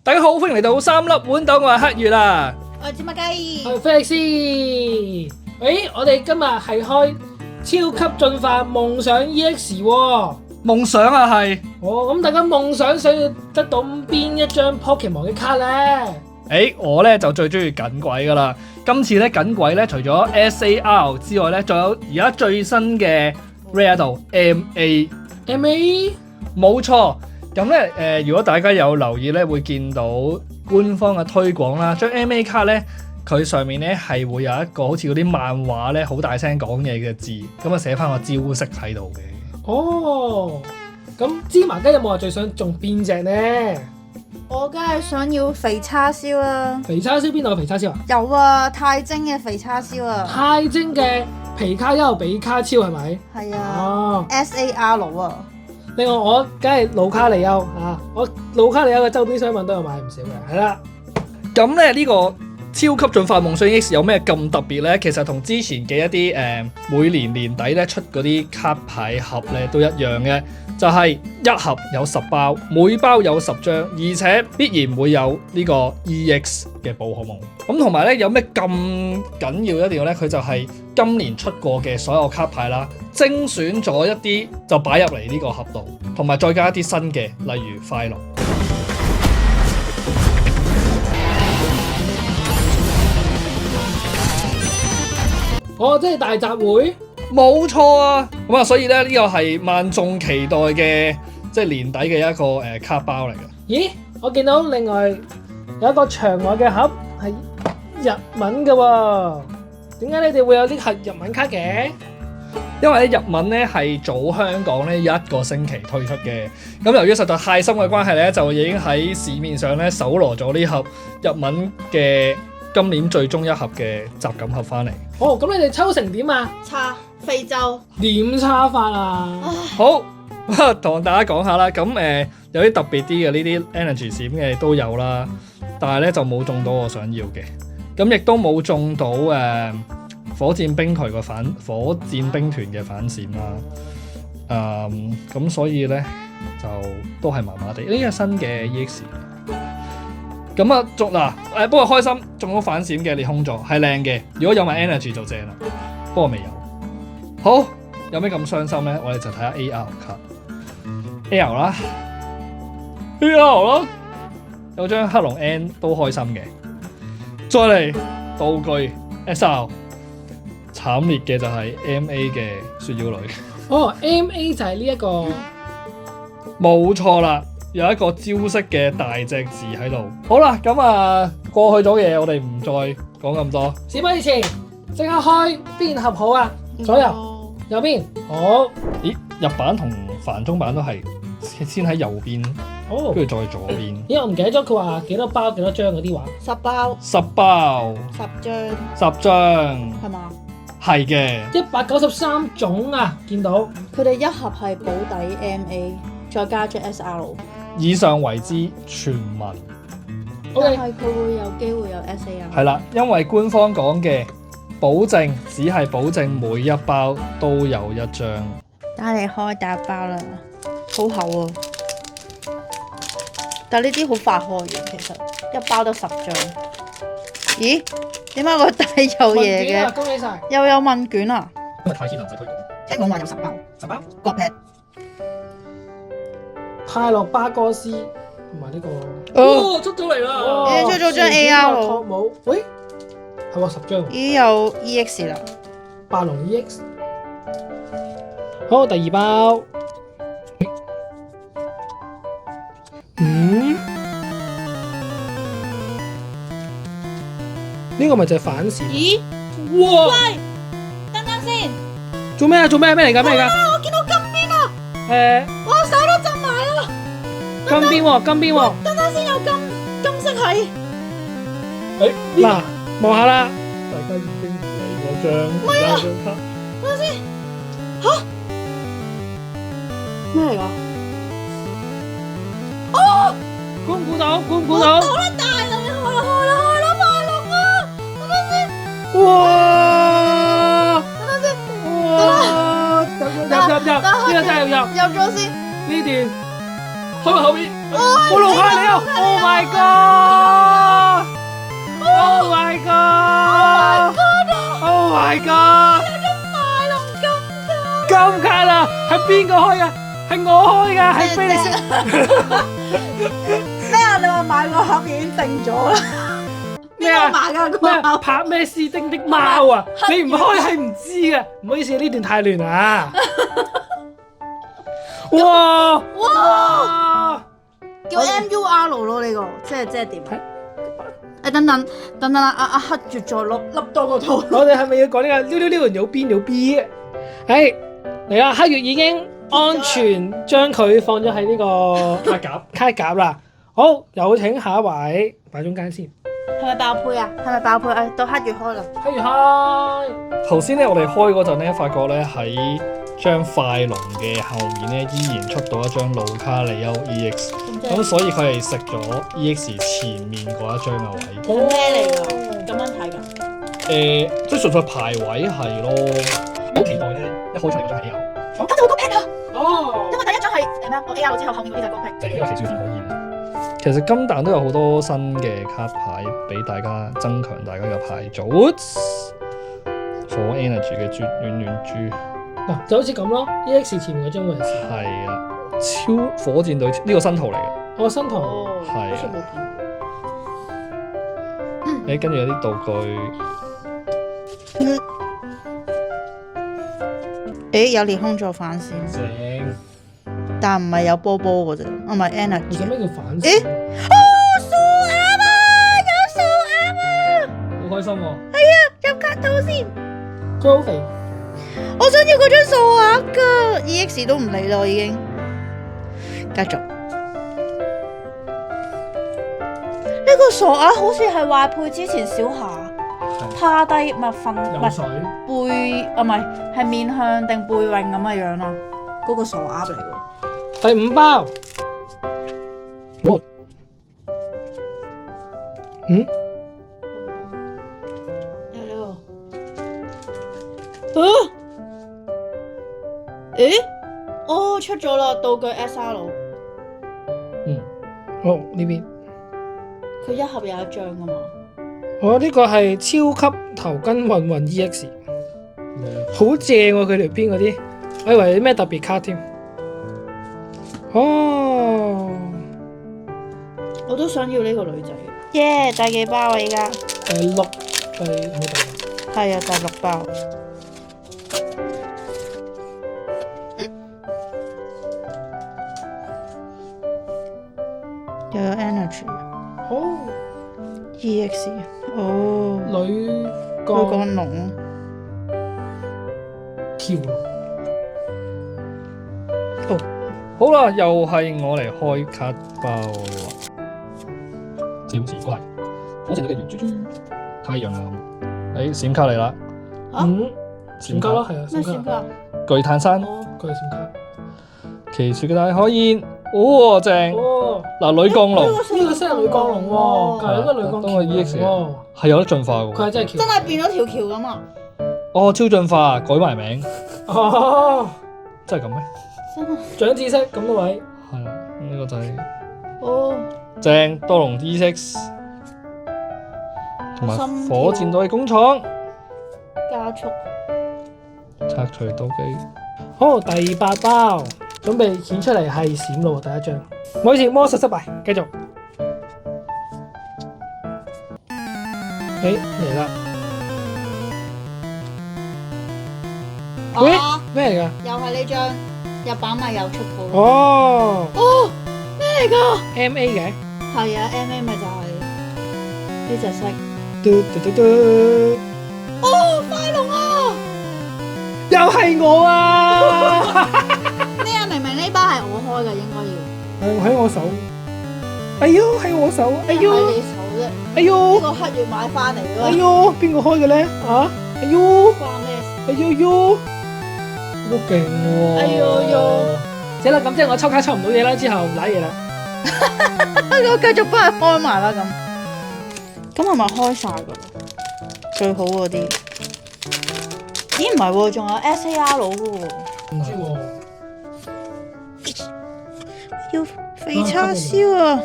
大家好，歡迎嚟到三粒豌豆，我係黑月啦。我係芝麻雞，係菲力斯。我哋今日係開超級進化夢想 EX 喎。夢想啊係。咁大家夢想想要得到邊一張 Pokemon 嘅卡呢？我呢就最中意緊鬼噶啦。今次呢緊鬼呢，除咗 SAR 之外呢，仲有而家最新嘅 Rare 度 MA。MA 冇錯。咁呢，如果大家有留意呢，會見到官方嘅推廣啦，將 MA 卡呢，佢上面呢係會有一個好似嗰啲漫畫呢，好大聲講嘢嘅字，咁啊寫翻個招式喺度嘅。哦，咁芝麻雞有冇話最想中邊隻呢？我梗係想要肥叉燒啦。肥叉燒邊度有肥叉燒啊？有啊，太精嘅肥叉燒啊。太精嘅皮卡丘比卡超係咪？係啊。哦 SAR 啊。另外我梗係盧卡利歐啊！我盧卡利歐嘅周邊商品都有買唔少嘅，係啦。咁咧呢個超級進化夢想 X 有咩咁特別呢？其實同之前嘅一啲每年年底咧出嗰啲卡牌盒咧都一樣嘅，就係一盒有10包，每包有10張，而且必然會有呢個 EX 嘅寶可夢。咁同埋咧有咩咁緊要一定要咧？佢就係今年出過嘅所有卡牌啦，精選咗一啲就擺入嚟呢個盒度，同埋再加一啲新嘅，例如快樂。即係大集會，冇錯啊！咁啊，所以咧呢個係萬眾期待嘅，即係年底嘅一個卡包嚟嘅。咦？我見到另外有一個牆外嘅盒係日文嘅喎，點解你哋會有啲係日文卡嘅？因為咧日文咧係早香港咧一個星期推出嘅，咁由於實在太深嘅關係咧，就已經喺市面上咧搜羅咗呢盒日文嘅今年最終一盒嘅集錦盒翻嚟。咁你哋抽成點啊？叉非洲點叉法啊？好，同大家講下啦。咁有啲特別啲嘅呢啲 energy 閃嘅都有啦，但係咧就冇中到我想要嘅，咁亦都冇中到火箭兵團嘅反閃啦。咁所以咧就都係麻麻地。呢個新嘅 EX。咁啊，不過開心中咗反閃嘅裂空座係靚嘅，如果有埋 energy 就正啦，不過未有。好，有咩咁傷心咧？我哋就睇下 AR 卡 ，AR 啦，AR 啦，有張黑龍 N 都開心嘅。再嚟道具 SR， 慘烈嘅就係 MA 嘅雪妖女。MA 就係呢一個，冇錯啦。有一個招式嘅大隻字喺度。好啦，咁過去咗嘅嘢，我哋唔再講咁多。事不宜遲，即刻開邊盒好啊？左右，右邊，好。咦，日版同繁中版都係先喺右邊，跟住再左邊。咦，我唔記得咗佢話幾多包幾多張嗰啲話。10包10包10張10張係嘛？係嘅。193種啊，見到。佢哋一盒係保底 MA， 再加張 SR。以上為之傳聞。但係佢會有機會有 SAR。係啦，因為官方講嘅保證只係保證每一包都有一張。等你開大包啦，好厚啊！但係呢啲好快開完，其實一包都10張。咦？點解個底有嘢嘅？恭喜晒！又有問卷啊！因為太天能仔推廣。聽講話有10包，10包割劈。泰洛巴哥斯同埋呢個，出咗嚟啦！出咗張 AR 喎。托姆，喂，係喎10張。咦，有 EX 啦！霸龍 EX。好，第2包。呢個咪就係反閃。咦？哇！喂，等等先。做咩啊？做咩？咩嚟㗎？咩嚟㗎？我見到金邊啊！我手都震埋啦！金邊喎，金邊喎。等等先，有金色係。嗱，望下啦。大家已經唔理嗰張。唔係啊！等陣先。嚇？咩嚟㗎？哦！估唔估到？估唔估到？好啦，大龍開啦！快龍啊！等陣先。哇！等陣先。哇！入，呢個真係入。入咗先。呢段開埋後面。我龍開你啊 ！Oh my god！ my god！金卡啦，係邊個開噶？係我開噶，係菲力斯。咩啊？你話買個盒已經定咗啦？咩啊？買㗎咩個盒？拍咩斯丁的貓啊？你唔開係唔知嘅，唔好意思，呢段太亂啦。哇！哇！叫 MUR 咯呢個，即係點？誒等等啊！阿黑住再笠多個套。我哋係咪要講呢個溜溜溜有邊有 B？誒嚟啦，黑月已經安全將佢放咗喺呢個卡夾啦。好，有請下一位擺中間先。係咪爆配啊？係咪爆配？誒到黑月開啦。黑月開。頭先咧，我哋開嗰陣咧，發覺咧喺張快龍嘅後面咧，依然出到一張盧卡利歐 EX，咁所以佢係食咗 EX 前面嗰一張嘅位。係咩嚟㗎？咁樣睇㗎？即係純粹排位係咯。好期待咧，一開出嚟嗰張係 AR，咁就會高 pack 啊！哦。因為第一張係咩啊？我 AR 之後後面嗰啲就係高 pack。就係呢個奇少可現。其實金蛋都有好多新嘅卡牌俾大家增強大家嘅牌組。火 energy 嘅暖暖豬。嗱，就好似咁咯，EX 前面嗰張會係係啊，超火箭隊呢個新圖嚟嘅。我新圖。係好似冇見。跟住有啲道具。有裂空做反線，正。但唔係有波波嗰隻，唔係 energy。而且咩叫反線？數鴨啊！有數鴨啊！好開心喎！入卡套先。佢好肥。我想要嗰張數鴨㗎，EX 都唔理啦，我已經。繼續。呢個傻鴨好似係壞配之前小霞趴低咪瞓唔係水。背啊，唔係面向定背泳咁嘅樣咯。嗰個傻鴨嚟㗎。第5包。嗯？哦，出咗啦，道具 SR。好呢邊。佢一盒有一張㗎嘛。呢個係超級頭巾混混 EX，好正喎！佢條邊嗰啲，我以為啲咩特別卡添。哦，我都想要呢個女仔。耶！第幾包啊？而家第6，第冇第。係啊，第6包。又有 energy。哦 EX。哦。女嗰個鋼龍。條。好啦，又係我嚟開卡包啦。照字怪，火箭隊嘅圓珠珠，太陽啊！閃卡嚟啦。閃卡咯，係啊，咩閃卡？巨炭山，哦，佢係閃卡。奇樹嘅大海燕，哦正。哦，嗱，女鋼龍呢個先係女鋼龍喎，隔離嗰個女鋼當個 EX 喎，係有得進化嘅喎。佢係真係橋。真係變咗條橋咁啊！哦，超進化，改埋名，哦，真係咁咩？真係。長知識咁多位。係啦，呢個就係哦。正多龍 E6，同埋火箭隊工廠加速。拆除道具。好，第8包，準備顯出嚟係閃咯，第一張。唔好意思，魔術失敗，繼續。嚟啦！喂，咩嚟㗎？又係呢張日版咪又出過咯。哦哦，咩嚟㗎？ ，MA 嘅。係啊，MA 咪就係呢隻色。嘟嘟嘟嘟。哦，快龍啊！又係我啊！咩啊？明明呢包係我開嘅，應該要。喺我手。哎呦，喺我手。哎呦。喺你手啫。哎呦。呢個黑月買翻嚟㗎。哎呦，邊個開嘅咧？啊？哎呦。關咩事？哎呦呦。好勁喎！哎呦呦。死啦！咁即係我抽卡抽唔到嘢啦，之後瀨嘢啦。我繼續幫佢開埋啦咁。咁係咪開晒㗎？最好嗰啲。咦唔係喎，仲有 SAR 佬嘅喎。唔知喎。要肥叉燒啊！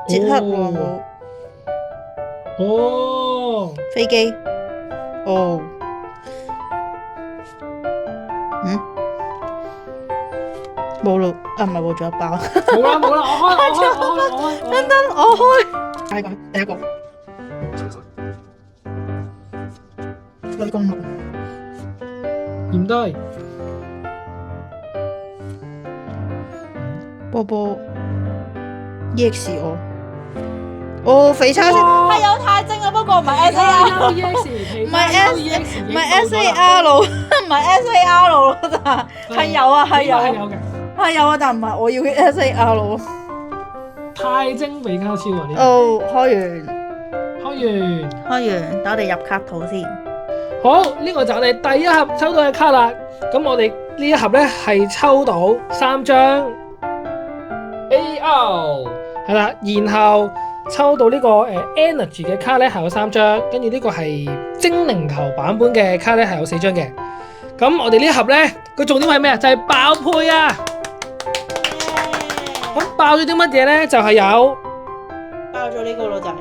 捷克喎冇。哦。哦，飛機。哦。冇咯，啊唔係喎，仲有一包。冇啦，我開。等等，我開。第一個，第一個。女公路。驗低。波波。EX 我。哦，肥叉先係有太精啊，不過唔係 SAR，唔係 SAR，唔係 SAR 咯，但係有啊，係有嘅。係有啊，但唔係我要嘅 SAR 咯。太精比卡超啊！呢哦，開完，等我哋入卡套先。好，呢個就係我哋第一盒抽到嘅卡啦。咁我哋呢一盒咧係抽到3張 AR 係啦，然後抽到呢個Energy 嘅卡咧係有3張，跟住呢個係精靈球版本嘅卡咧係有4張嘅。咁我哋呢一盒咧個重點係咩啊？就係爆配啊！咁爆咗啲乜嘢咧？就係有爆咗呢個咯，就係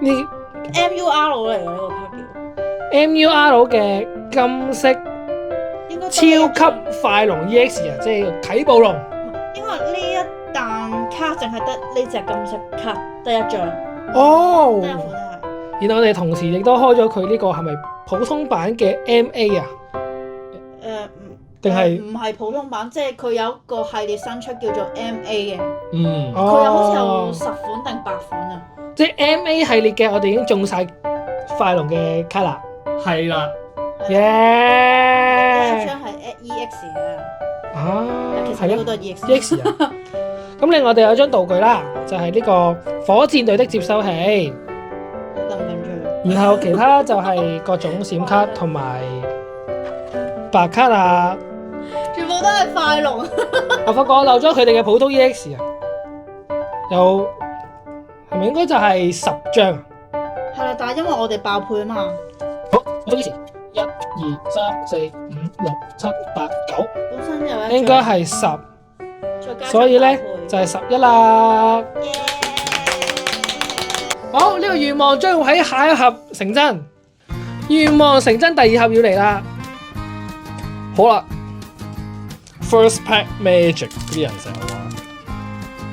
呢 MUR 嚟嘅呢個卡叫 MUR 嘅金色應該超級快龍 EX 啊，即係啟暴龍。因為呢一啖卡淨係得呢隻金色卡，得一張，哦得一款都係。然後我哋同時亦都開咗佢呢個係咪普通版嘅 MA 啊？定係唔係普通版，即係佢有一個系列新出叫做 MA 嘅，嗯，佢有好似有10款定8款啊。即係 MA 系列嘅，我哋已經中晒快龍嘅卡啦，係啦，第耶！一張係 EX 啊，啊，其實呢個都係 EX。 EX 啊！咁另外我哋有張道具啦，就係呢個火箭隊的接收器，好緊張。然後其他就係各種閃卡同埋白卡啊。全部都係快龍。我發覺我漏咗佢哋嘅普通 EX 啊，有係咪應該就係10張啊？係啦，但係因為我哋爆配啊嘛。好，普通 EX 1、2、3、4、5、6、7、8、9，本身有一張應該係10，再加所以咧爆配就係11啦。耶好，呢個願望將會喺下一盒成真。願望成真，第二盒要嚟啦。好啦，First Pack Magic 啲人成日話，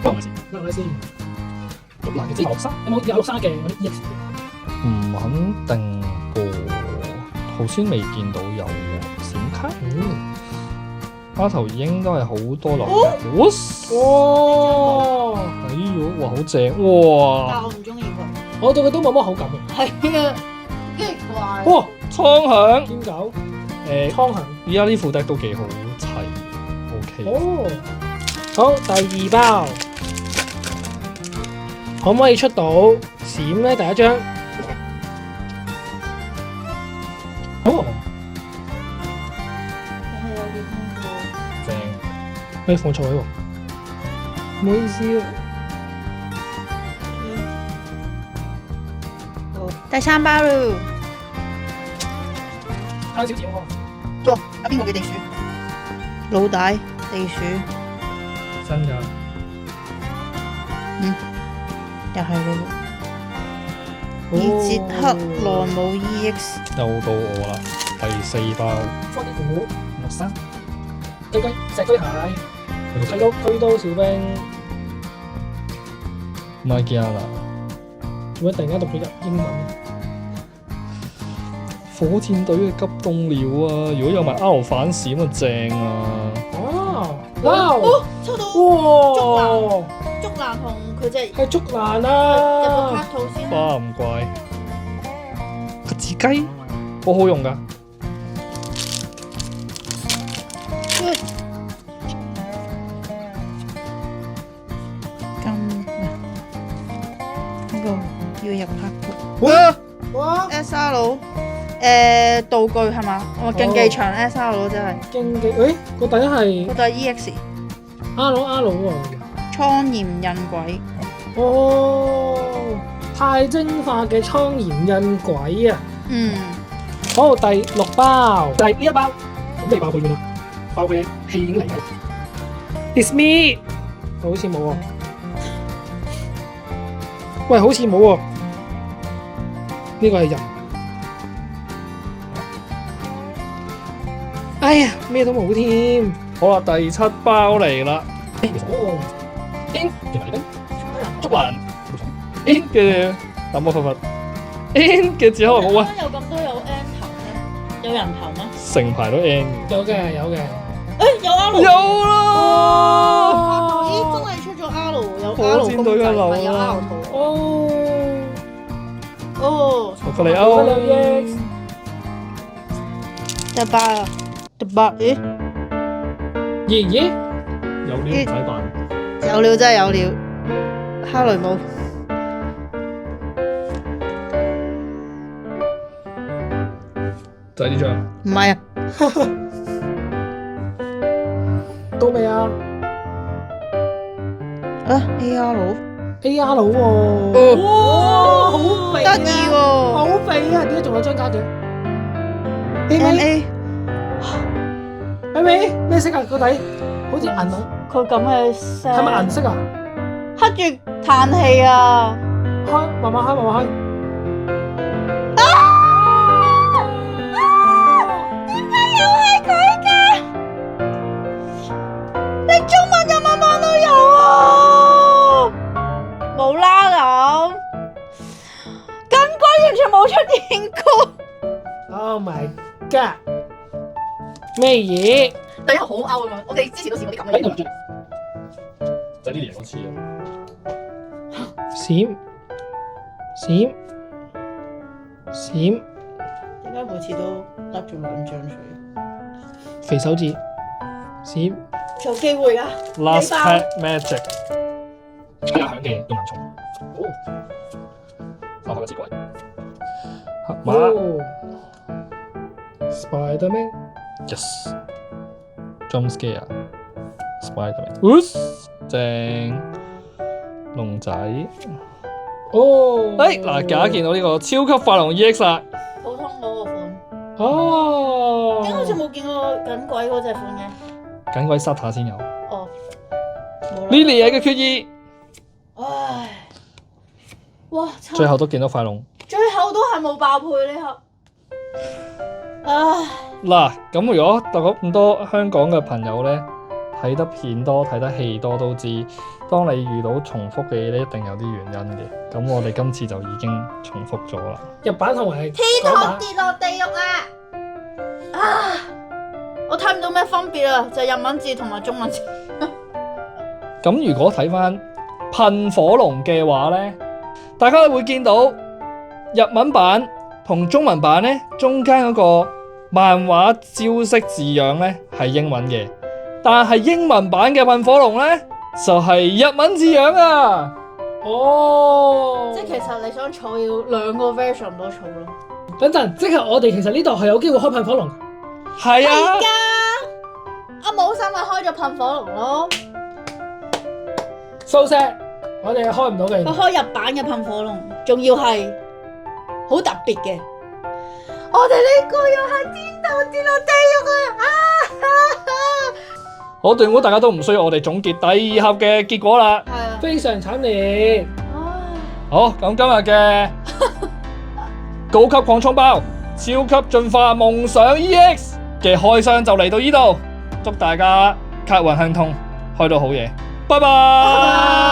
講下先，講下先。咁嗱，其實學生有冇學生嘅嗰啲 EX？唔肯定噃，頭先未見到有喎閃卡。花頭應該係好多流嘅。哇！哎呦，哇好正哇！但我唔中意佢。我對佢都冇乜好感嘅。係啊，奇怪。哇！蒼響天狗誒，蒼響。而家呢副 deck 都幾好齊，OK。哦，好，第二包可唔可以出到閃咧？第一張。哦，我係有幾恐怖。正。你放錯位喎，唔好意思啊。第3包咯。睇少少喎。哇！有邊個嘅地鼠？老大地鼠，真㗎。又係咯。爾捷克羅姆 EX。又到我啦，第4包。科技股落山，雞雞石龜蟹，睇到居多小兵，咪見啦，做咩突然間讀咗入英文？火箭隊嘅急凍料啊！如果有埋 R 反閃啊，正啊！哦，哇！哦，抽到哇！竹蘭同佢隻係竹蘭有冇啊！卡套先？花唔怪，個子雞好好用㗎。咁呢個要入卡套。哇！哇！ SR 道具係嘛？我競技場 SR 真係。競技，誒個底係嗰度係 EX R 喎。蒼炎印鬼。哦，太精化嘅蒼炎印鬼啊！嗯，好，第6包，就係呢一包，咁你爆配㗎啦，爆配戲已經嚟嘅。It's me，好似冇喎。喂，好似冇喎。呢個係人。哎呀，咩都冇添。好啦，第7包嚟啦。竹蘭嘅抌我忽忽嘅字可能好啊，有咁多有 N 頭咩？有人頭咩？成排都 N 嘅。有嘅有嘅。誒有 R 有啦！咦，真係出咗 R 有 R 火箭隊嘅流公仔有 R 啊！圖哦，哦，巧克力歐第8啊，第8咦，咦，有料唔使扮。有料真係有料，哈雷姆就係呢張。唔係啊，到未啊啊 AR ？AR 喎，哇，好肥啊，得意喎好肥啊！點解仲有張卡嘅？ ，MA 咪咩色啊？個底好似銀啊，佢咁嘅聲，係咪銀色啊？黑住嘆氣啊！開，慢慢開，慢慢開。點解又係佢嘅？你中文、日文版都有啊！冇啦咁，緊龜完全冇出現過。 Oh my god！咩嘢？第一好 out 咁樣，我哋之前都試過啲咁嘅嘢。就係呢啲嘢好似啊。閃閃閃，點解每次都得咗2張水？肥手指閃，有機會啊！ Last 你爆 Pack Magic。吹下響嘅用文蟲。好。發個字鬼。黑馬。哦，Spiderman， Yes。Jump Scare。Spiderman。正。龍仔。哦，嗱，大家見到呢個超級快龍 EX 啦。普通嗰個款，哦，點解好似冇見過緊鬼嗰隻款嘅？緊鬼 Sata 先有。哦，冇啦。 Lily 嘢嘅決意，唉，哇！最後都見到快龍。最後都係冇爆配呢盒。唉，嗱，咁如果咁多香港嘅朋友咧，睇得片多、睇得戲多都知，當你遇到重複嘅嘢咧，一定有啲原因嘅。咁我哋今次就已經重複咗啦。日版同埋天堂跌落地獄啊！啊，我睇唔到咩分別啊，就係日文字同埋中文字。咁如果睇翻噴火龍嘅話咧，大家會見到日文版同中文版咧中間嗰個漫畫招式字樣咧係英文嘅，但係英文版嘅噴火龍咧就係日文字樣啊！哦，即係其實你想儲要2個 version 都儲咯。等陣，即係我哋其實呢度係有機會開噴火龍。係啊，係㗎，阿武生咪開咗噴火龍咯，蘇 Sir，我哋開唔到嘅。佢開日版嘅噴火龍，仲要係好特別嘅。我哋呢個又係天堂跌落地獄啊！我斷估大家都唔需要我哋總結第2盒嘅結果啦。係啊，非常慘烈。好，咁今日嘅高級擴充包、超級進化夢想 EX 嘅開箱就嚟到呢度，祝大家卡運亨通，開到好嘢，拜拜。